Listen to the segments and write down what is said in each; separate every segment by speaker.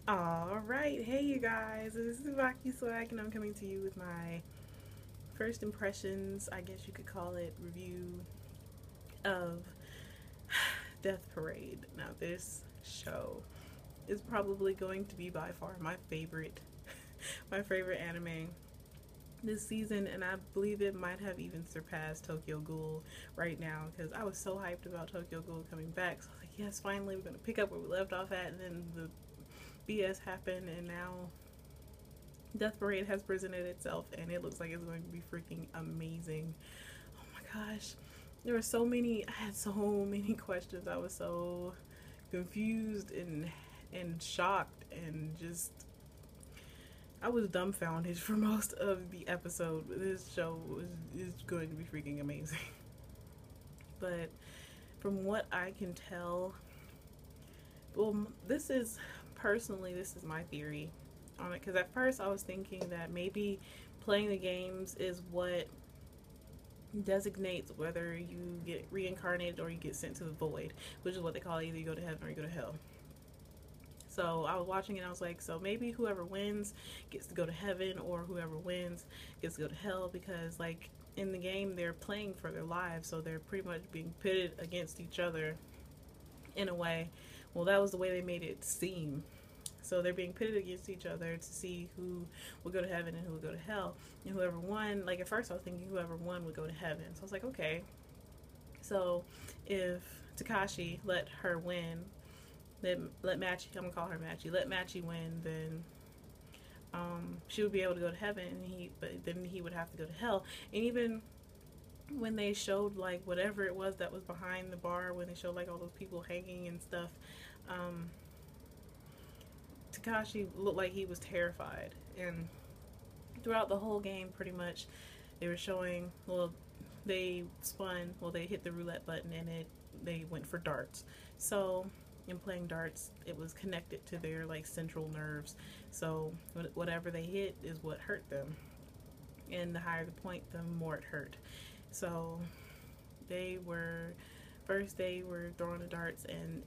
Speaker 1: Alright, hey you guys, this is TsubakiSwagg and I'm coming to you with my first impressions, I guess you could call it, review of Death Parade. Now this show is probably going to be by far my favorite, my favorite anime this season, and I believe it might have even surpassed Tokyo Ghoul right now because I was so hyped about Tokyo Ghoul coming back. So I was like, yes, finally we're gonna pick up where we left off at, and then the BS happened, and now Death Parade has presented itself, and it looks like it's going to be freaking amazing. Oh my gosh, there were so many. I had so many questions. I was so confused and shocked and just I was dumbfounded for most of the episode. This show is going to be freaking amazing. But from what I can tell, well, this is my theory on it, because at first I was thinking that maybe playing the games is what designates whether you get reincarnated or you get sent to the void, which is what they call it. Either you go to heaven or you go to hell. So I was watching it and I was like, so maybe whoever wins gets to go to heaven, or whoever wins gets to go to hell, because like in the game they're playing for their lives, so they're pretty much being pitted against each other in a way. Well, that was the way they made it seem. So they're being pitted against each other to see who would go to heaven and who would go to hell. And whoever won, like at first I was thinking whoever won would go to heaven. So I was like, okay. So if Takashi let her win, let Machi, I'm gonna call her Machi, let Machi win, then she would be able to go to heaven, and but then he would have to go to hell. And even when they showed like whatever it was that was behind the bar, when they showed like all those people hanging and stuff, um, Takashi looked like he was terrified. And throughout the whole game, pretty much, they were showing, well, they hit the roulette button and they went for darts. So in playing darts, it was connected to their like central nerves. So whatever they hit is what hurt them, and the higher the point, the more it hurt. So they were they were throwing the darts, and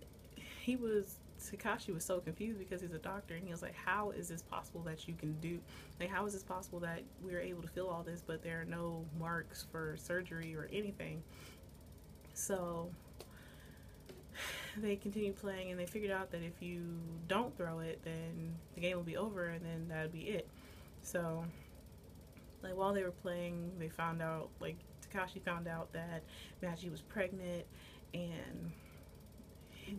Speaker 1: Takashi was so confused because he's a doctor, and he was like, how is this possible that you can do, like, how is this possible that we're able to feel all this but there are no marks for surgery or anything? So they continued playing, and they figured out that if you don't throw it, then the game will be over, and then that'd be it. So like while they were playing, they found out, like Takashi found out that Machi was pregnant, and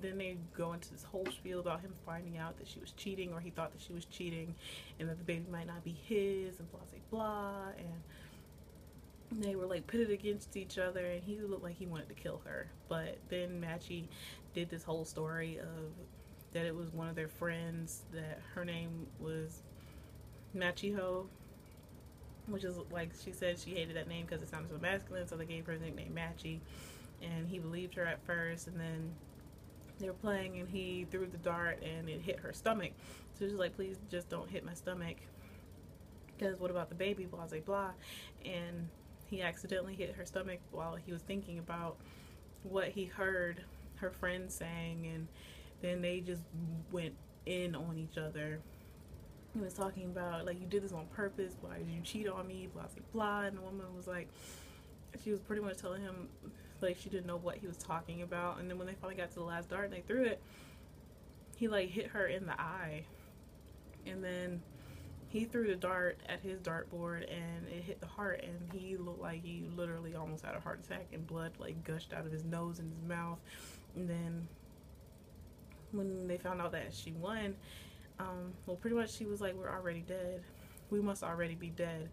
Speaker 1: then they go into this whole spiel about him finding out that she was cheating, or he thought that she was cheating, and that the baby might not be his, and blah blah blah. And they were like pitted against each other, and he looked like he wanted to kill her. But then Machi did this whole story of that it was one of their friends, that her name was Machiho, which is like, she said she hated that name because it sounded so masculine, so they gave her the nickname Machi. And he believed her at first, and then they were playing and he threw the dart and it hit her stomach. So she's like, please just don't hit my stomach, because what about the baby, blah blah blah. And he accidentally hit her stomach while he was thinking about what he heard her friend saying, and then they just went in on each other. He was talking about, like, you did this on purpose, why did you cheat on me, blah blah blah. And the woman was like, she was pretty much telling him like she didn't know what he was talking about. And then when they finally got to the last dart and they threw it, he like hit her in the eye, and then he threw the dart at his dartboard and it hit the heart, and he looked like he literally almost had a heart attack, and blood like gushed out of his nose and his mouth. And then when they found out that she won, well, pretty much she was like, we're already dead, we must already be dead.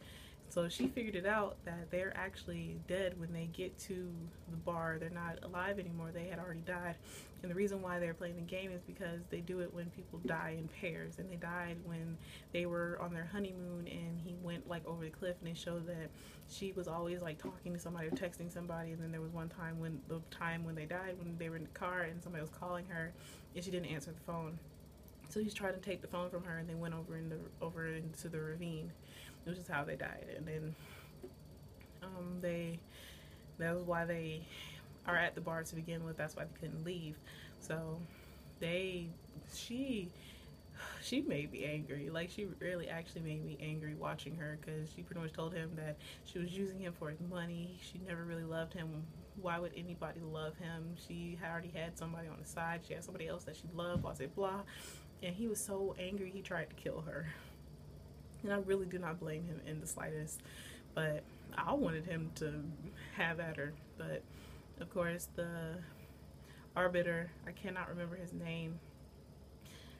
Speaker 1: So she figured it out that they're actually dead when they get to the bar. They're not alive anymore. They had already died. And the reason why they're playing the game is because they do it when people die in pairs. And they died when they were on their honeymoon, and he went like over the cliff, and they showed that she was always like talking to somebody or texting somebody. And then there was one time when they died, when they were in the car and somebody was calling her and she didn't answer the phone. So he's trying to take the phone from her, and they went over into the ravine, which is how they died. And then that was why they are at the bar to begin with. That's why they couldn't leave. So she she made me angry. Like, she really actually made me angry watching her, because she pretty much told him that she was using him for his money. She never really loved him. Why would anybody love him? She already had somebody on the side. She had somebody else that she loved, blah, blah, blah. And he was so angry, he tried to kill her. And I really do not blame him in the slightest. But I wanted him to have at her. But, of course, the arbiter, I cannot remember his name,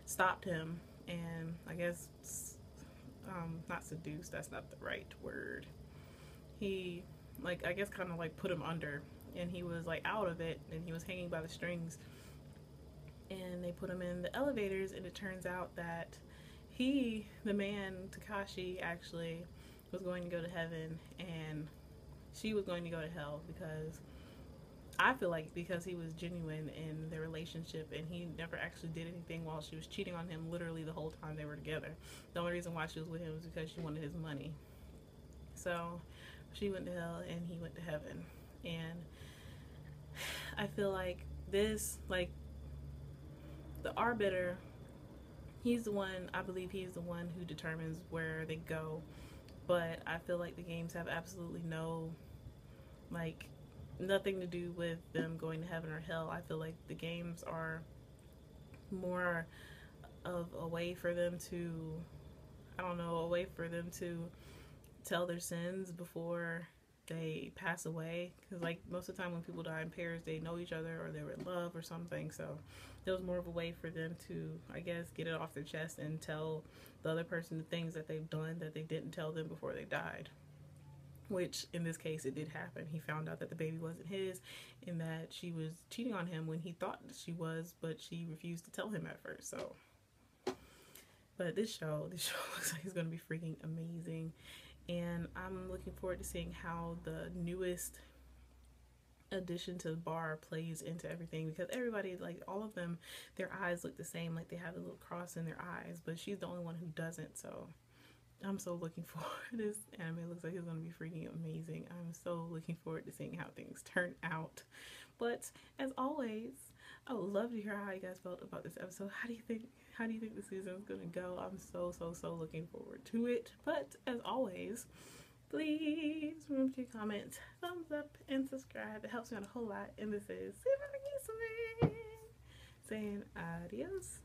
Speaker 1: stopped him, and I guess not seduced, that's not the right word. He, like, I guess kind of like put him under, and he was like out of it, and he was hanging by the strings, and they put him in the elevators, and it turns out that he, the man, Takashi, actually was going to go to heaven, and she was going to go to hell, because I feel like because he was genuine in their relationship, and he never actually did anything while she was cheating on him literally the whole time they were together. The only reason why she was with him was because she wanted his money. So she went to hell and he went to heaven. And I feel like this, like, the arbiter, he's the one, I believe he's the one who determines where they go. But I feel like the games have absolutely no, like, nothing to do with them going to heaven or hell. I feel like the games are more of a way for them to, I don't know, a way for them to tell their sins before they pass away. Because, like, most of the time when people die in pairs, they know each other or they were in love or something. So it was more of a way for them to, I guess, get it off their chest and tell the other person the things that they've done that they didn't tell them before they died. Which, in this case, it did happen. He found out that the baby wasn't his, and that she was cheating on him when he thought she was, but she refused to tell him at first. So, but this show looks like it's going to be freaking amazing, and I'm looking forward to seeing how the newest addition to the bar plays into everything, because everybody, like, all of them, their eyes look the same, like they have a little cross in their eyes, but she's the only one who doesn't. So I'm so looking forward to this anime. It looks like it's going to be freaking amazing. I'm so looking forward to seeing how things turn out. But as always, I would love to hear how you guys felt about this episode. How do you think the season is going to go? I'm so looking forward to it. But as always, please remember to comment, thumbs up, and subscribe. It helps me out a whole lot. And this is TsubakiSwagg saying adios.